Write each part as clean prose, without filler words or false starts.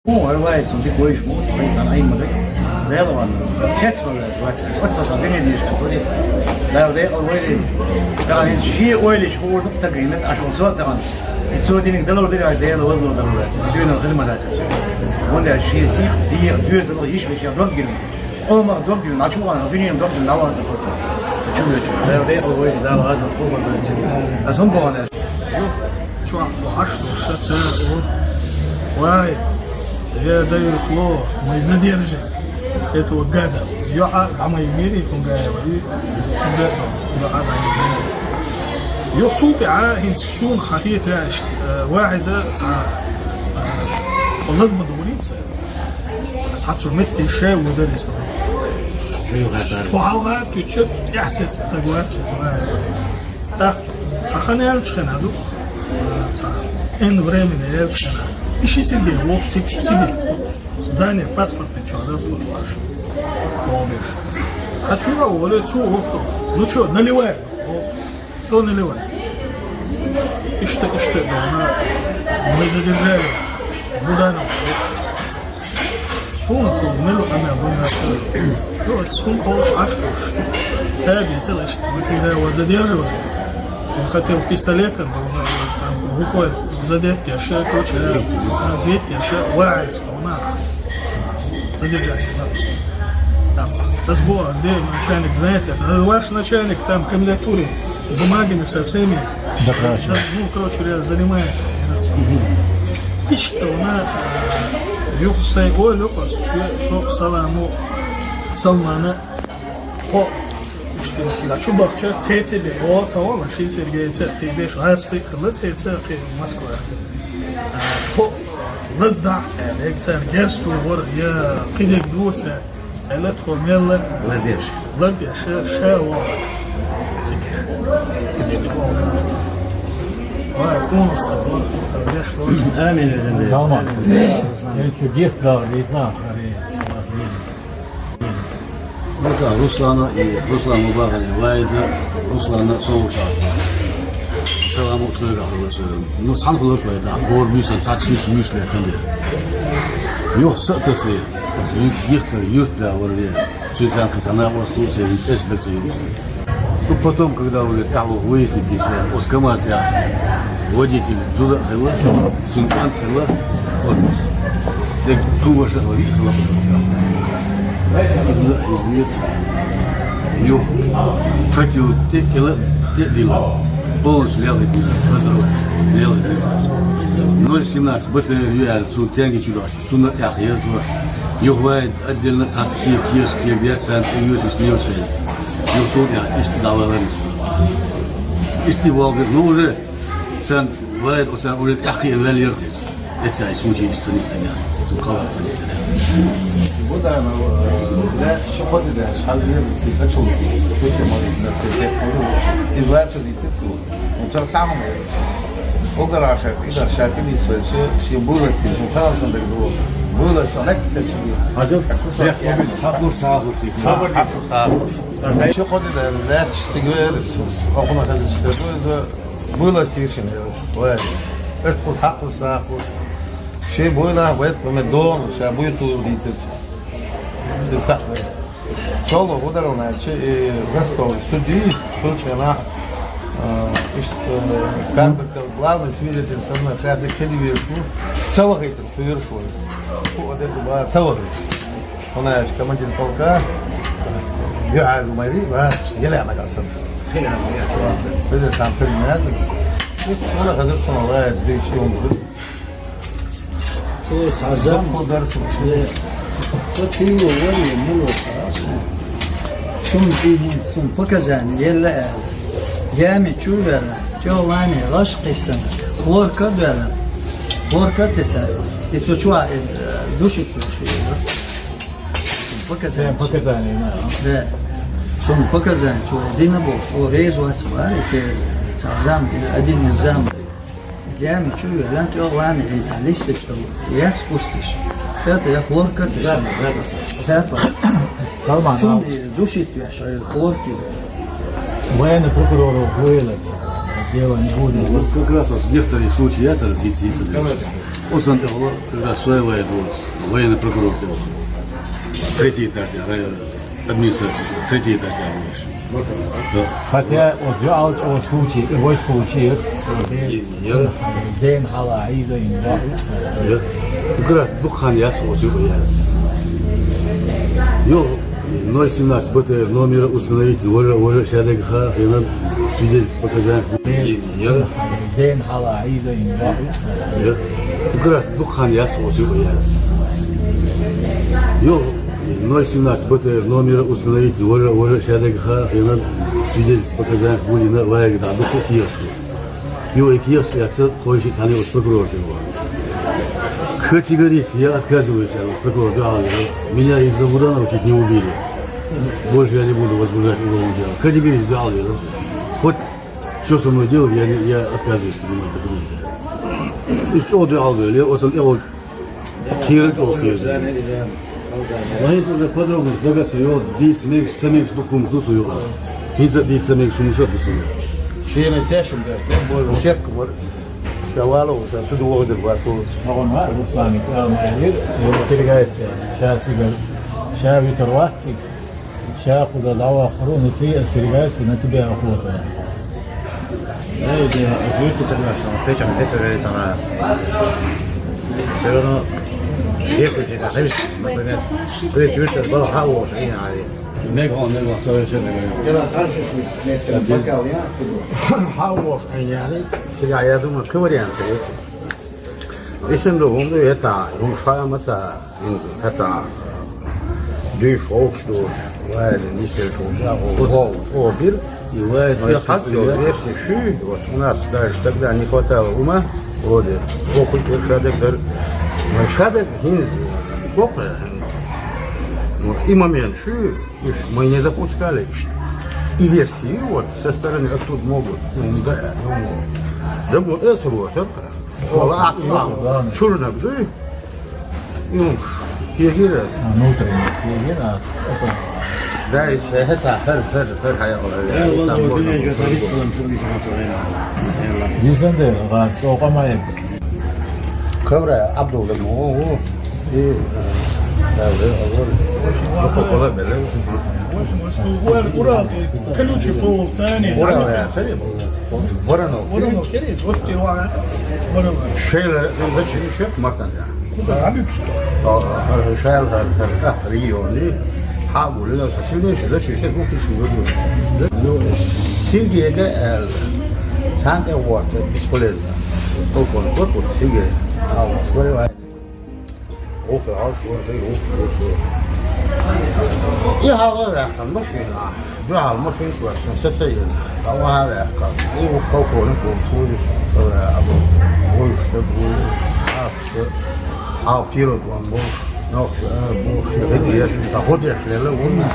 Рвается, ты боишь, боится, она им говорит, да я вам, тец называется, вот со временем, который, да, говорит, когда есть ши ойли, шхур, так и нет, а что сот там, и все денег дало, да я возле дало, дюйна хрмалат, он я ши сих, и дюйна зало, ищ вещи, доггин, он мог доггин, а чего он, дюйна доггин, на вот такой, чудо, да я говорит, да, ладно, сколько говорит, а сон бывает. Чувак, а что, что Вай, я даю слово, мы задержим этого гада. Я о моей мере фунгаева и я صوتي عاهد سون حقيقة عشت واحدة والله ما دوريت تعرف مت الشاي ودرس وعوضات تشوف يحسد تجوات так сахане алчхан аду эн времени алчхан иши себе локтик тебе здание паспортный чёрт ваш помнишь хочу я уволить локтик ну что наливай что наливай и что да мы задержали буданом Солнце, мелу она была. Вот сон полш аштуш. Саби целый, мы когда его задерживали, он хотел пистолетом, там рукой задеть, я ще короче, разведь, я ще варить, она задержать. Там разбор, где начальник, знаете, ваш начальник там кандидатуре бумагами со всеми. Да, короче. Ну, короче, занимается. И что она yok say o yok aslında çok salamu salmana o işte mesela şu bakça çeçeli o sağlam şey sergiyece T5 hasbi kılı çeçe Moskva o nazda ekser gestu var ya kidek dursa elet komella Vladimir şawa Vay konuştu Amin öyle. Tamam. Yani şu git kaldı, izah. Burada Ruslan mübarek vaydı, Ruslan'da soğuk şartlar. Selamı söyle arkadaşlarım. Nu sanhılık vaydı, bor müsen, çatışmış müsle kendi. Yok satısı, yurtla var diye. Çünkü sana var стулья, сесть yok. Ну потом, когда уже выяснить, вот КамАЗ водитель туда хила, сункан хила, вот, так кува шагла, хила потом. И туда извиниться. Ее тратил те кило, те дела. Полностью левый бизнес, разрывать. Левый бизнес. 0,17, быстро реально, сун тянги чудо, сун яхия туда. Ее бывает отдельно цацкие, киевские, версии, ее смеется. Yok soğuk ya, işte davaların İstival bir, ne olacak? Sen vayet o sen oraya yakı evvel yerdiniz. Etse ismuçi istemişsin ya. Sen kalıptan istedin. Bu da biraz şu kadar da şalgıya bir sıkıntı çok geçemedi. İzlerçe diyeceksin. Uçak tamam mı? O kadar şarkı bir şey burası, şu taraftan da bu. Burası ne kadar şey. Hadi. Haklı sağlık. Şu kadar da leç sigara okuma kadar işte böyle sirişim var. Evet bu haklı sağlık. Şey böyle evet böyle doğum şey bu tur diyecek. Desa. Çolo bu da ona şey resto südü Türkçe'na işte kan главный свидетель со мной хотя кедивирку целых этих совершил. Вот это было целых. Он наш командир полка يعاد ومري بس يلا ما قصر خير يا شباب بدي سامحني هذا ولا غير صناعات دي شيء موجود سي تعزم درس تطيو ولي ملو خلاص شون دين سون بكزان يلا جامي تشوفنا جواني غش قسم خوركا دلا خوركا تسا يتشوا دوشت شيء Sen pakazani ne? Да. Шум показать, что один бог, что резать, эти зам, один из зам. Я мечу, я то ладно, эти листы, что я спустишь. Это я хлорка. Запах. Kalman. Шум душит я, что хлорки. Военный прокурор было. Дело не будет. Вот как раз вот в некоторых случаях я Осан его как раз своего военный прокурор. Третий этаж, администрация, третий этаж. Хотя вот я алч о случае, его случае, день хала иза инда. Как раз духан я случай я. Yo, 017 БТР номер установить уже шадек ха, свидетельство показать. День хала иза инда. Как раз духан я случай я. Yo, 017 БТР номер установить уже шадек ха, свидетельство показать Гулина Вайг да духу киевску. Yo, и киевский отец тоже царь прокурор его. Категорически я отказываюсь от прокурора. Меня из-за Буданова чуть не убили. Больше я не буду возбуждать уголовное дело. Категорически дал я. Хоть что со мной делать, я отказываюсь принимать документы. И что делал бы? Я вот кирик окей. Они тоже подробно догадаться, я дисмекс, самекс, духом, что свое. Инца дисмекс, шумушат дусами. Şeyine teşim de, ben böyle şerk var. Şavalı olsa, sütü oğudur var, soğuz. Маған var, Руслан Икрамайыр, Сергайся, Шасигар, Шави Тарватсик, Шахуза Дава Хрун, и ты Сергайся, на тебя охота. 나 이제 교육 때잖아. 배짱 배짱을 했잖아. 제가는 예쁘게 다 해봤어. 그래 교육 때 뭐 하고 그냥 아니. 내가 저에서 내가 잘 쓰고 내가 바꿔야 하고 아니야니. 제가 я думаю, 그 варианты есть. Если он это, он шаямата, это дюш окштуш, вайли, нисел шуджа, обир. и лает, Но я хотел, если ши, вот у нас даже тогда не хватало ума, вроде, опыт шадек, но шадек, и момент ши, мы не допускали, и версии вот со стороны оттуда могут, да вот это вот, это, шурнак, да, ну, егеря. Внутренний, не нас. Да, и это, хэр хайяла. Там можно. Дизенде, газ, оқамайын. Кавра, Абдулла, о, и هو القرى كلوشي فوق ثاني ورا سريع ورا ورا كده وقتي واحد ورا شيل زي شيف مكان ده حبيب شيل هذا ريوني حاول لو سيليش ده شيء ممكن شو سيلجي ده سانتا وات بسكوليز او كون كون سيلجي اه سوري واحد او في عاش وزي يهاجر يحكم مشينا جاء المشي كويس سيسيل أو هذا يحكم يوقفون يقولون أبو وش تبغى عارف أو كيلو وانبوش نقش بوش يغني يشوف تاخد يحلله ولا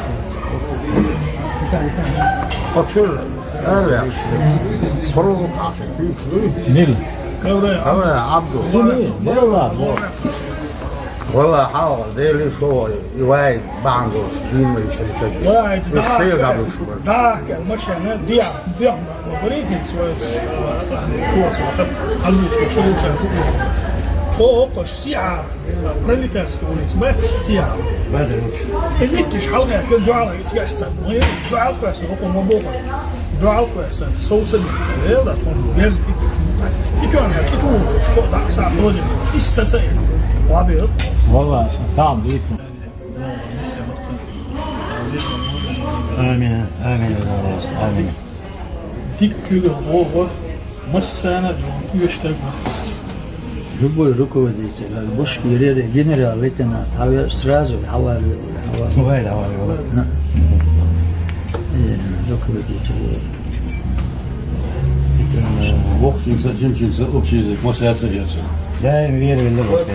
أكشل هذا يحكم فرض عشان فيه نيل. هذا عبده لا والله. والله حاول ديلي شو يواي باندوش ديما يشتري واحد مش شيء قبل شو ذاك المشي أنا بيع بريد سويت كوس وخد حلوش وشلون فوق ساعة بريليتاس كونيس بس ساعة اللي تشحلها كل جعلة يسقاش تسمى جعل كويس وقوم مبوغا جعل كويس صوص هذا تكون بيرزتي يكون كتو شكو داك ساعة توجد إيش ستسأل وابيض والله صعب اسمه. آمين آمين آمين ديك هو مسانا يشتغل Любой руководитель, башкирия, генерал-лейтенант, сразу руководитель. Бог учится, общий язык, после отца. Я им верю в любовь.